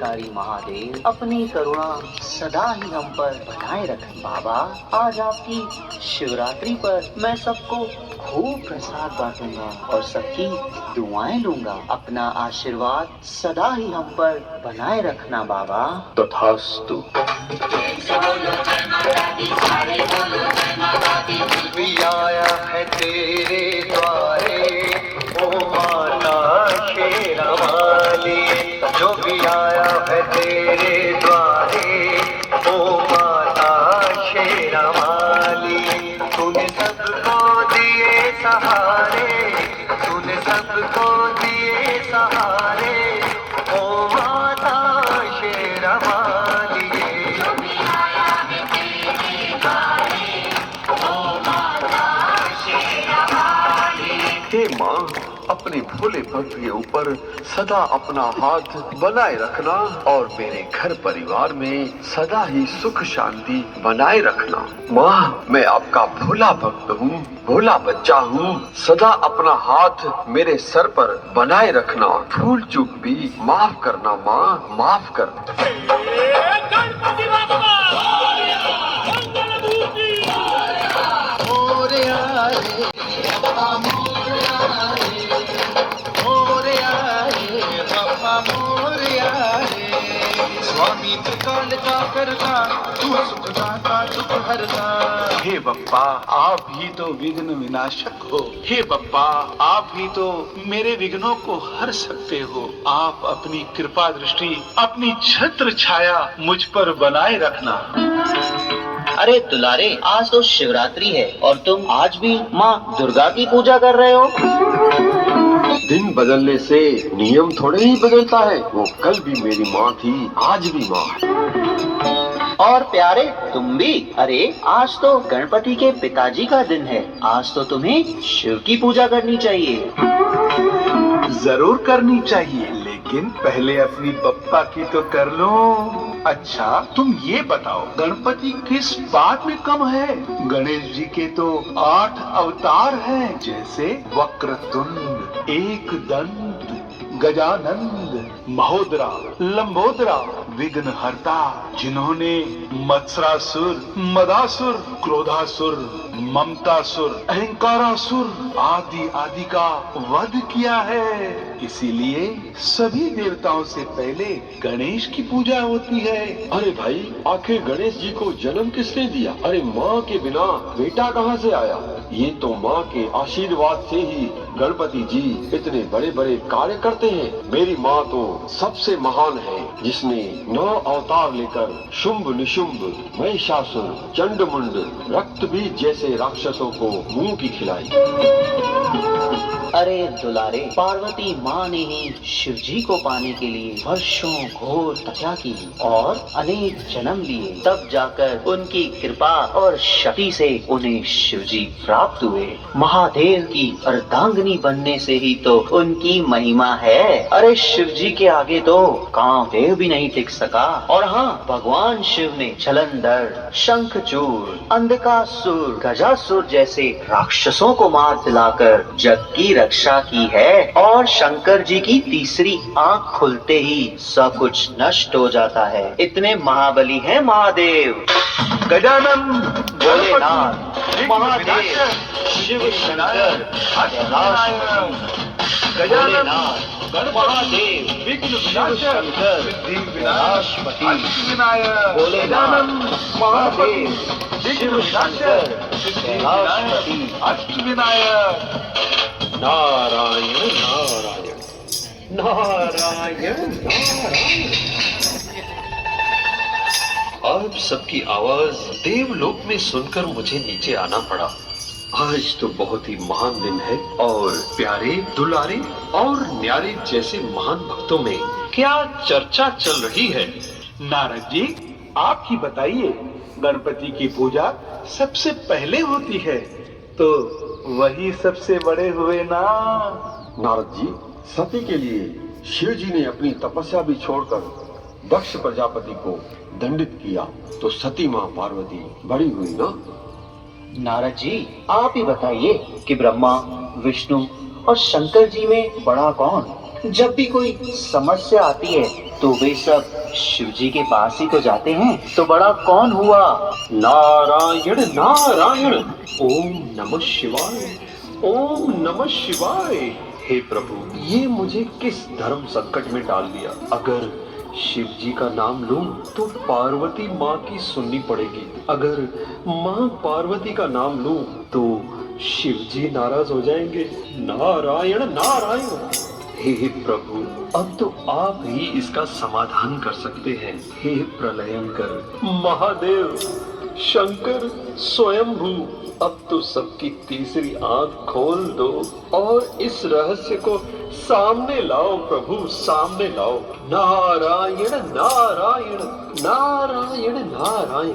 त्रिपुरारी महादेव अपनी करुणा सदा ही हम पर बनाए रखें। बाबा, आज आपकी शिवरात्रि पर मैं सबको खूब प्रसाद बांटूंगा और सबकी दुआएं लूंगा। अपना आशीर्वाद सदा ही हम पर बनाए रखना बाबा। तथास्तु। आया है तेरे द्वारे ओ माता शेरा वाली, जो भी आया है तेरे द्वारे ओ माता शेरा वाली। तूने सबको दिए सहारे, तूने सबको दिए सहारे ओ माता शेरा वाली। जो भी आया है तेरे द्वारे ओ माता शेरा वाली। हे माँ, अपने भोले भक्त के ऊपर सदा अपना हाथ बनाए रखना और मेरे घर परिवार में सदा ही सुख शांति बनाए रखना। माँ, मैं आपका भोला भक्त हूँ, भोला बच्चा हूँ। सदा अपना हाथ मेरे सर पर बनाए रखना। भूल चूक भी माफ करना माँ, माफ कर। स्वामी त्रिकाल का करता, तू सुख दाता दुख हरता। हे बप्पा, आप ही तो विघ्न विनाशक हो। हे बप्पा, आप ही तो मेरे विघ्नों को हर सकते हो। आप अपनी कृपा दृष्टि, अपनी छत्र छाया मुझ पर बनाए रखना। अरे दुलारे, आज तो शिवरात्रि है और तुम आज भी माँ दुर्गा की पूजा कर रहे हो। दिन बदलने से नियम थोड़े ही बदलता है। वो कल भी मेरी माँ थी, आज भी माँ है। और प्यारे, तुम भी? अरे आज तो गणपति के पिताजी का दिन है। आज तो तुम्हें शिव की पूजा करनी चाहिए। जरूर करनी चाहिए, लेकिन पहले अपनी बप्पा की तो कर लो। अच्छा, तुम ये बताओ, गणपति किस बात में कम है? गणेश जी के तो 8 अवतार हैं, जैसे वक्रतुंड, एकदंत, गजानंद, महोदरा, लंबोदरा, विघ्नहर्ता, जिन्होंने मत्सरासुर, मदासुर, क्रोधासुर, ममतासुर, अहंकारासुर आदि आदि का वध किया है। इसीलिए सभी देवताओं से पहले गणेश की पूजा होती है। अरे भाई, आखिर गणेश जी को जन्म किसने दिया? अरे माँ के बिना बेटा कहाँ से आया? ये तो माँ के आशीर्वाद से ही गणपति जी इतने बड़े बड़े कार्य करते हैं। मेरी माँ तो सबसे महान है, जिसने 9 अवतार लेकर शुंभ निशुंभ, महिषासुर, चंडमुंड, रक्तबीज जैसे राक्षसों को मुंह की खिलाई। अरे दुलारे, पार्वती माँ ने ही शिव जी को पाने के लिए वर्षों घोर तपस्या की और अनेक जन्म लिए। तब जाकर उनकी कृपा और शक्ति से उन्हें शिव जी प्राप्त हुए। महादेव की अर्धांगिनी बनने से ही तो उनकी महिमा है। अरे शिव जी के आगे तो कामदेव भी नहीं टिक सका। और हाँ, भगवान शिव ने जलंधर, शंखचूड़, अंधकासुर, गजासुर जैसे राक्षसों को मार दिलाकर जग की रक्षा की है। और शंकर जी की तीसरी आंख खुलते ही सब कुछ नष्ट हो जाता है। इतने महाबली हैं महादेव। गजानन, भोलेनाथ, महादेव, शिव शंकर, कैलाशपति, भोलेनाथ, महादेव, विघ्न शिव शंकर, सिद्धि कैलाशपति, विनायक, भोलेनाथ, महादेव, शिव शंकर, कैलाशपति, अष्टविनायक। नारायण नारायण नारायण नारायण। आप सबकी आवाज देवलोक में सुनकर मुझे नीचे आना पड़ा। आज तो बहुत ही महान दिन है और प्यारे, दुलारे और न्यारे जैसे महान भक्तों में क्या चर्चा चल रही है? नारद जी, आप ही बताइए, गणपति की पूजा सबसे पहले होती है तो वही सबसे बड़े हुए ना। नारद जी, सती के लिए शिव जी ने अपनी तपस्या भी छोड़कर दक्ष प्रजापति को दंडित किया, तो सती माँ पार्वती बड़ी हुई ना। नारद जी, आप ही बताइए कि ब्रह्मा, विष्णु और शंकर जी में बड़ा कौन? जब भी कोई समस्या आती है तो वे सब शिव जी के पास ही तो जाते हैं। तो बड़ा कौन हुआ? नारायण नारायण, ओम नमः शिवाय, ओम नमः शिवाय। हे प्रभु, ये मुझे किस धर्म संकट में डाल दिया। अगर शिव जी का नाम लूं तो पार्वती माँ की सुननी पड़ेगी। अगर माँ पार्वती का नाम लूं तो शिव जी नाराज हो जाएंगे। नारायण नारायण। हे प्रभु, अब तो आप ही इसका समाधान कर सकते हैं। हे प्रलयंकर, महादेव, शंकर, स्वयंभू, अब तो सबकी तीसरी आंख खोल दो और इस रहस्य को सामने लाओ प्रभु, सामने लाओ। नारायण नारायण, नारायण नारायण।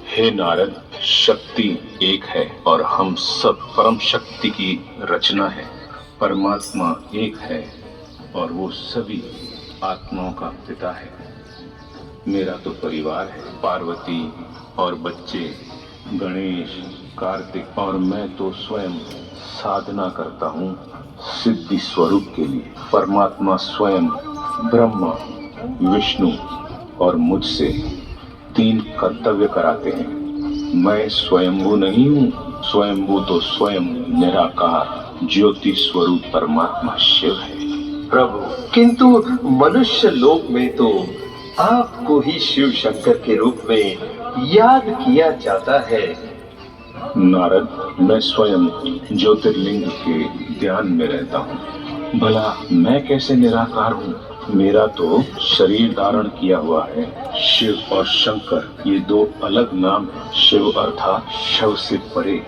हे नारद, शक्ति एक है और हम सब परम शक्ति की रचना है। परमात्मा एक है और वो सभी आत्माओं का पिता है। मेरा तो परिवार है, पार्वती और बच्चे, गणेश, कार्तिक, और मैं तो स्वयं साधना करता हूँ सिद्धि स्वरूप के लिए। परमात्मा स्वयं ब्रह्मा, विष्णु और मुझसे 3 कर्तव्य कराते हैं। मैं स्वयंभू नहीं हूँ, स्वयंभू तो स्वयं निराकार ज्योति स्वरूप परमात्मा शिव है। प्रभु, किंतु मनुष्य लोक में तो आपको ही शिव शंकर के रूप में याद किया जाता है। नारद, मैं स्वयं ज्योतिर्लिंग के ध्यान में रहता हूँ। भला मैं कैसे निराकार हूँ? मेरा तो शरीर धारण किया हुआ है। शिव और शंकर ये 2 अलग नाम हैं। शिव अर्थात शव से परे,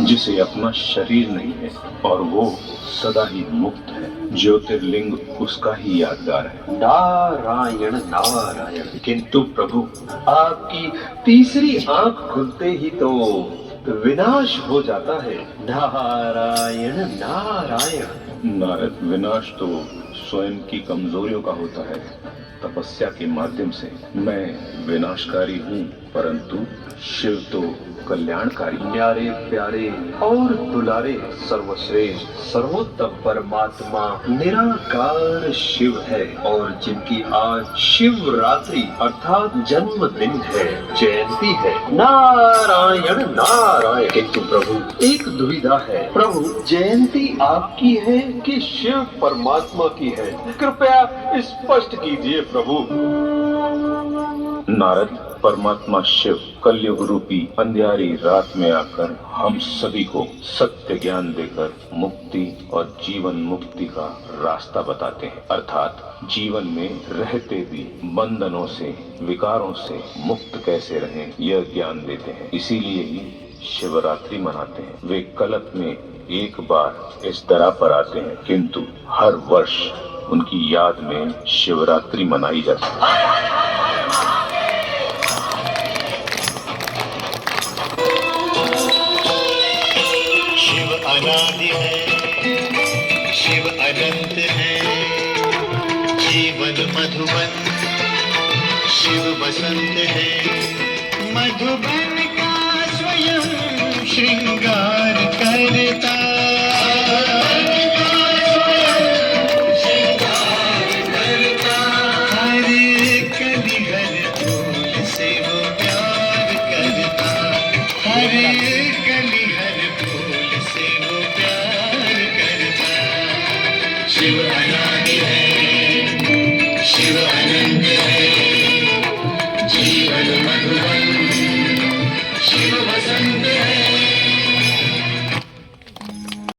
जिसे अपना शरीर नहीं है और वो सदा ही मुक्त है। ज्योतिर्लिंग उसका ही यादगार है। नारायण नारायण। किंतु प्रभु, आपकी तीसरी आंख खुलते ही तो विनाश हो जाता है। नारायण नारायण। नारद, विनाश तो स्वयं की कमजोरियों का होता है। तपस्या के माध्यम से मैं विनाशकारी हूँ, परंतु शिव तो कल्याणकारी। न्यारे प्यारे और दुलारे सर्वश्रेष्ठ सर्वोत्तम परमात्मा निराकार शिव है और जिनकी आज शिवरात्रि अर्थात जन्मदिन है, जयंती है। नारायण नारायण। किंतु प्रभु, एक दुविधा है। प्रभु, जयंती आपकी है कि शिव परमात्मा की है? कृपया स्पष्ट कीजिए प्रभु। नारद, परमात्मा शिव कलयुग रूपी अंधियारी रात में आकर हम सभी को सत्य ज्ञान देकर मुक्ति और जीवन मुक्ति का रास्ता बताते हैं। अर्थात जीवन में रहते भी बंधनों से, विकारों से मुक्त कैसे रहें, यह ज्ञान देते हैं। इसीलिए ही शिवरात्रि मनाते हैं। वे कल्प में एक बार इस तरह पर आते हैं, किंतु हर वर्ष उनकी याद में शिवरात्रि मनाई जाती है। अनादि है, शिव अनंत है, जीवन मधुबन, शिव बसंत है। मधुबन का स्वयं श्रृंगार करता, हरे कलिहर फूल से वो प्यार करता, हरे कलिहर फूल से वो प्यार करता। शिव अनादि है, शिव